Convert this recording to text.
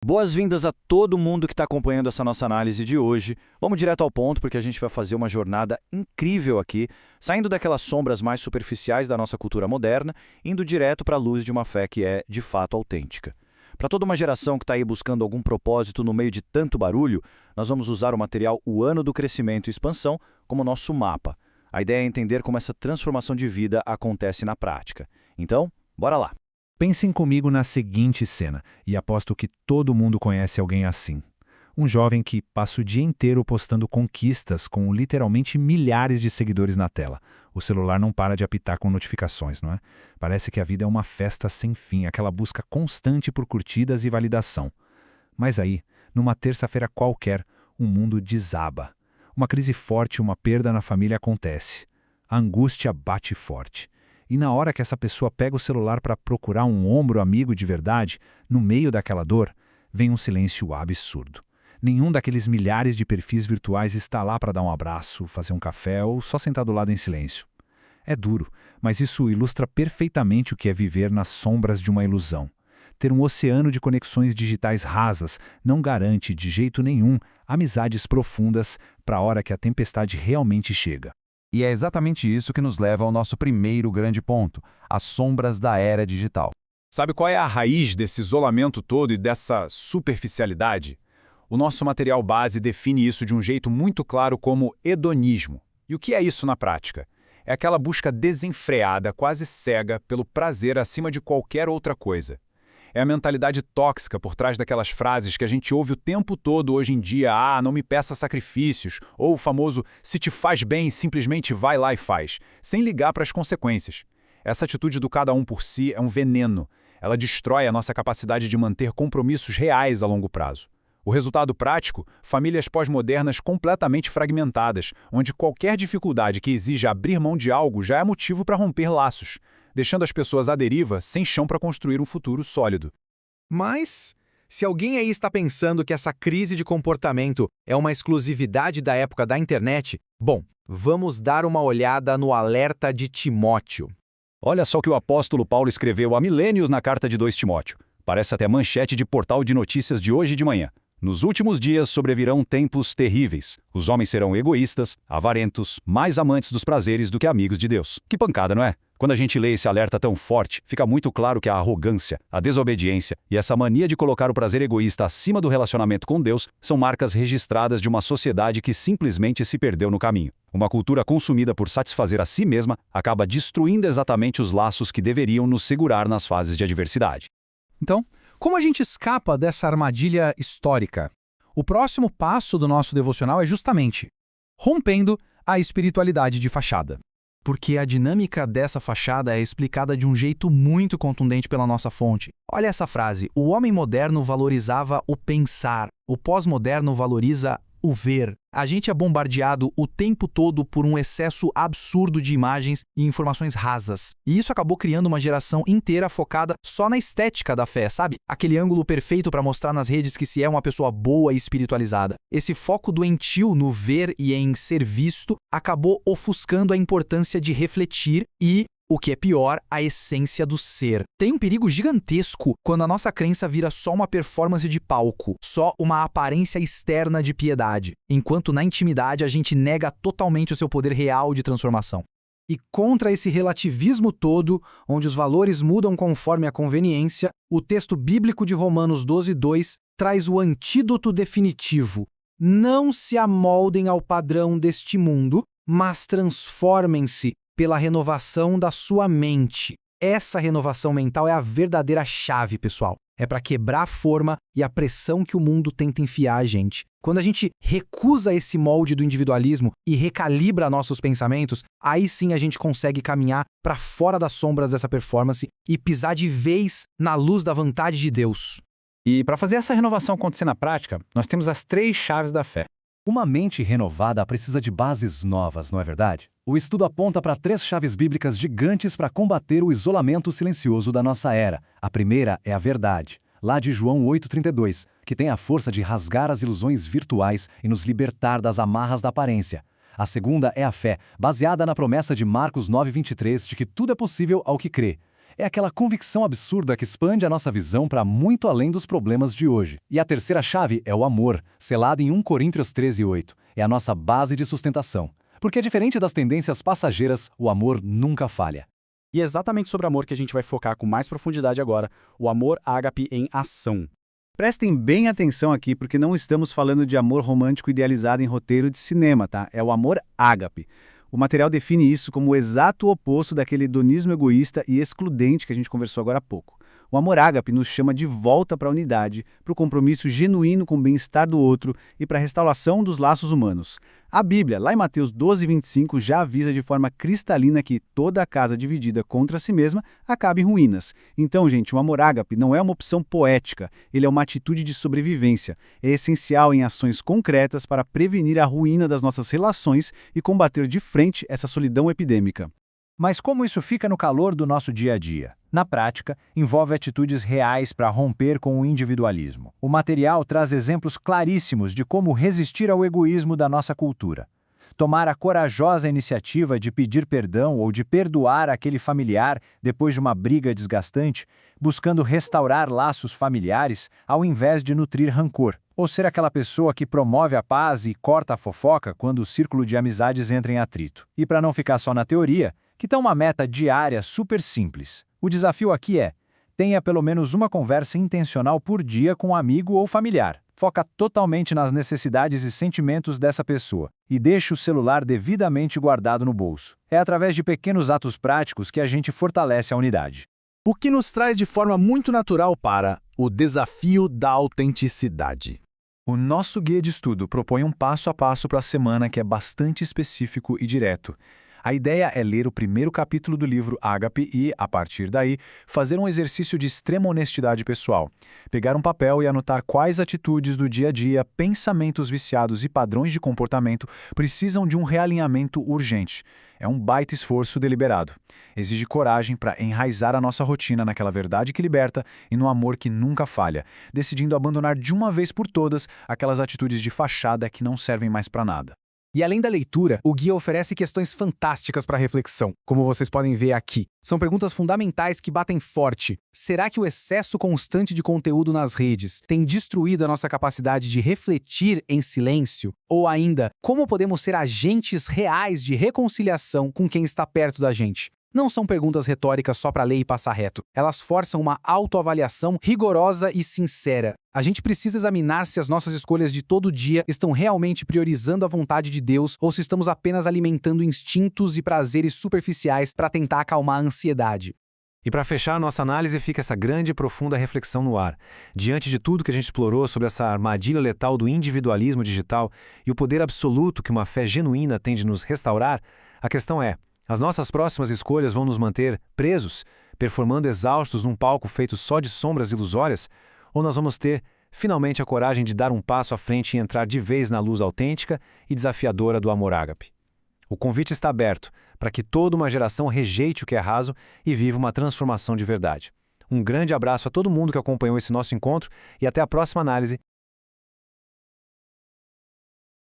Boas-vindas a todo mundo que está acompanhando essa nossa análise de hoje. Vamos direto ao ponto porque a gente vai fazer uma jornada incrível aqui, saindo daquelas sombras mais superficiais da nossa cultura moderna, indo direto para a luz de uma fé que é, de fato, autêntica. Para toda uma geração que está aí buscando algum propósito no meio de tanto barulho, nós vamos usar o material O Ano do Crescimento e Expansão como nosso mapa. A ideia é entender como essa transformação de vida acontece na prática. Então, bora lá! Pensem comigo na seguinte cena, e aposto que todo mundo conhece alguém assim. Um jovem que passa o dia inteiro postando conquistas com literalmente milhares de seguidores na tela. O celular não para de apitar com notificações, não é? Parece que a vida é uma festa sem fim, aquela busca constante por curtidas e validação. Mas aí, numa terça-feira qualquer, o mundo desaba. Uma crise forte, uma perda na família acontece. A angústia bate forte. E na hora que essa pessoa pega o celular para procurar um ombro amigo de verdade, no meio daquela dor, vem um silêncio absurdo. Nenhum daqueles milhares de perfis virtuais está lá para dar um abraço, fazer um café ou só sentar do lado em silêncio. É duro, mas isso ilustra perfeitamente o que é viver nas sombras de uma ilusão. Ter um oceano de conexões digitais rasas não garante, de jeito nenhum, amizades profundas para a hora que a tempestade realmente chega. E é exatamente isso que nos leva ao nosso primeiro grande ponto, as sombras da era digital. Sabe qual é a raiz desse isolamento todo e dessa superficialidade? O nosso material base define isso de um jeito muito claro como hedonismo. E o que é isso na prática? É aquela busca desenfreada, quase cega, pelo prazer acima de qualquer outra coisa. É a mentalidade tóxica por trás daquelas frases que a gente ouve o tempo todo hoje em dia, não me peça sacrifícios, ou o famoso, se te faz bem, simplesmente vai lá e faz, sem ligar para as consequências. Essa atitude do cada um por si é um veneno. Ela destrói a nossa capacidade de manter compromissos reais a longo prazo. O resultado prático? Famílias pós-modernas completamente fragmentadas, onde qualquer dificuldade que exija abrir mão de algo já é motivo para romper laços, deixando as pessoas à deriva sem chão para construir um futuro sólido. Mas, se alguém aí está pensando que essa crise de comportamento é uma exclusividade da época da internet, bom, vamos dar uma olhada no alerta de Timóteo. Olha só o que o apóstolo Paulo escreveu há milênios na carta de 2 Timóteo. Parece até manchete de portal de notícias de hoje de manhã. Nos últimos dias sobrevirão tempos terríveis. Os homens serão egoístas, avarentos, mais amantes dos prazeres do que amigos de Deus. Que pancada, não é? Quando a gente lê esse alerta tão forte, fica muito claro que a arrogância, a desobediência e essa mania de colocar o prazer egoísta acima do relacionamento com Deus são marcas registradas de uma sociedade que simplesmente se perdeu no caminho. Uma cultura consumida por satisfazer a si mesma acaba destruindo exatamente os laços que deveriam nos segurar nas fases de adversidade. Então, como a gente escapa dessa armadilha histórica? O próximo passo do nosso devocional é justamente rompendo a espiritualidade de fachada. Porque a dinâmica dessa fachada é explicada de um jeito muito contundente pela nossa fonte. Olha essa frase: o homem moderno valorizava o pensar, o pós-moderno valoriza o ver. A gente é bombardeado o tempo todo por um excesso absurdo de imagens e informações rasas. E isso acabou criando uma geração inteira focada só na estética da fé, sabe? Aquele ângulo perfeito para mostrar nas redes que se é uma pessoa boa e espiritualizada. Esse foco doentio no ver e em ser visto acabou ofuscando a importância de refletir e, o que é pior, a essência do ser. Tem um perigo gigantesco quando a nossa crença vira só uma performance de palco, só uma aparência externa de piedade, enquanto na intimidade a gente nega totalmente o seu poder real de transformação. E contra esse relativismo todo, onde os valores mudam conforme a conveniência, o texto bíblico de Romanos 12:2 traz o antídoto definitivo. Não se amoldem ao padrão deste mundo, mas transformem-se pela renovação da sua mente. Essa renovação mental é a verdadeira chave, pessoal. É para quebrar a forma e a pressão que o mundo tenta enfiar a gente. Quando a gente recusa esse molde do individualismo e recalibra nossos pensamentos, aí sim a gente consegue caminhar para fora das sombras dessa performance e pisar de vez na luz da vontade de Deus. E para fazer essa renovação acontecer na prática, nós temos as 3 chaves da fé. Uma mente renovada precisa de bases novas, não é verdade? O estudo aponta para 3 chaves bíblicas gigantes para combater o isolamento silencioso da nossa era. A primeira é a verdade, lá de João 8,32, que tem a força de rasgar as ilusões virtuais e nos libertar das amarras da aparência. A segunda é a fé, baseada na promessa de Marcos 9,23 de que tudo é possível ao que crê. É aquela convicção absurda que expande a nossa visão para muito além dos problemas de hoje. E a terceira chave é o amor, selada em 1 Coríntios 13:8. É a nossa base de sustentação. Porque, diferente das tendências passageiras, o amor nunca falha. E é exatamente sobre amor que a gente vai focar com mais profundidade agora, o amor ágape em ação. Prestem bem atenção aqui, porque não estamos falando de amor romântico idealizado em roteiro de cinema, tá? É o amor ágape. O material define isso como o exato oposto daquele hedonismo egoísta e excludente que a gente conversou agora há pouco. O amor ágape nos chama de volta para a unidade, para o compromisso genuíno com o bem-estar do outro e para a restauração dos laços humanos. A Bíblia, lá em Mateus 12:25, já avisa de forma cristalina que toda casa dividida contra si mesma acaba em ruínas. Então, gente, o amor ágape não é uma opção poética, ele é uma atitude de sobrevivência. É essencial em ações concretas para prevenir a ruína das nossas relações e combater de frente essa solidão epidêmica. Mas como isso fica no calor do nosso dia a dia? Na prática, envolve atitudes reais para romper com o individualismo. O material traz exemplos claríssimos de como resistir ao egoísmo da nossa cultura. Tomar a corajosa iniciativa de pedir perdão ou de perdoar aquele familiar depois de uma briga desgastante, buscando restaurar laços familiares ao invés de nutrir rancor. Ou ser aquela pessoa que promove a paz e corta a fofoca quando o círculo de amizades entra em atrito. E para não ficar só na teoria, que tal uma meta diária super simples? O desafio aqui é: tenha pelo menos uma conversa intencional por dia com um amigo ou familiar. Foca totalmente nas necessidades e sentimentos dessa pessoa e deixe o celular devidamente guardado no bolso. É através de pequenos atos práticos que a gente fortalece a unidade. O que nos traz de forma muito natural para o desafio da autenticidade. O nosso guia de estudo propõe um passo a passo para a semana que é bastante específico e direto. A ideia é ler o primeiro capítulo do livro Ágape e, a partir daí, fazer um exercício de extrema honestidade pessoal. Pegar um papel e anotar quais atitudes do dia a dia, pensamentos viciados e padrões de comportamento precisam de um realinhamento urgente. É um baita esforço deliberado. Exige coragem para enraizar a nossa rotina naquela verdade que liberta e no amor que nunca falha, decidindo abandonar de uma vez por todas aquelas atitudes de fachada que não servem mais para nada. E além da leitura, o guia oferece questões fantásticas para reflexão, como vocês podem ver aqui. São perguntas fundamentais que batem forte. Será que o excesso constante de conteúdo nas redes tem destruído a nossa capacidade de refletir em silêncio? Ou ainda, como podemos ser agentes reais de reconciliação com quem está perto da gente? Não são perguntas retóricas só para ler e passar reto. Elas forçam uma autoavaliação rigorosa e sincera. A gente precisa examinar se as nossas escolhas de todo dia estão realmente priorizando a vontade de Deus ou se estamos apenas alimentando instintos e prazeres superficiais para tentar acalmar a ansiedade. E para fechar nossa análise fica essa grande e profunda reflexão no ar. Diante de tudo que a gente explorou sobre essa armadilha letal do individualismo digital e o poder absoluto que uma fé genuína tem de nos restaurar, a questão é: as nossas próximas escolhas vão nos manter presos, performando exaustos num palco feito só de sombras ilusórias? Ou nós vamos ter, finalmente, a coragem de dar um passo à frente e entrar de vez na luz autêntica e desafiadora do amor ágape? O convite está aberto para que toda uma geração rejeite o que é raso e viva uma transformação de verdade. Um grande abraço a todo mundo que acompanhou esse nosso encontro e até a próxima análise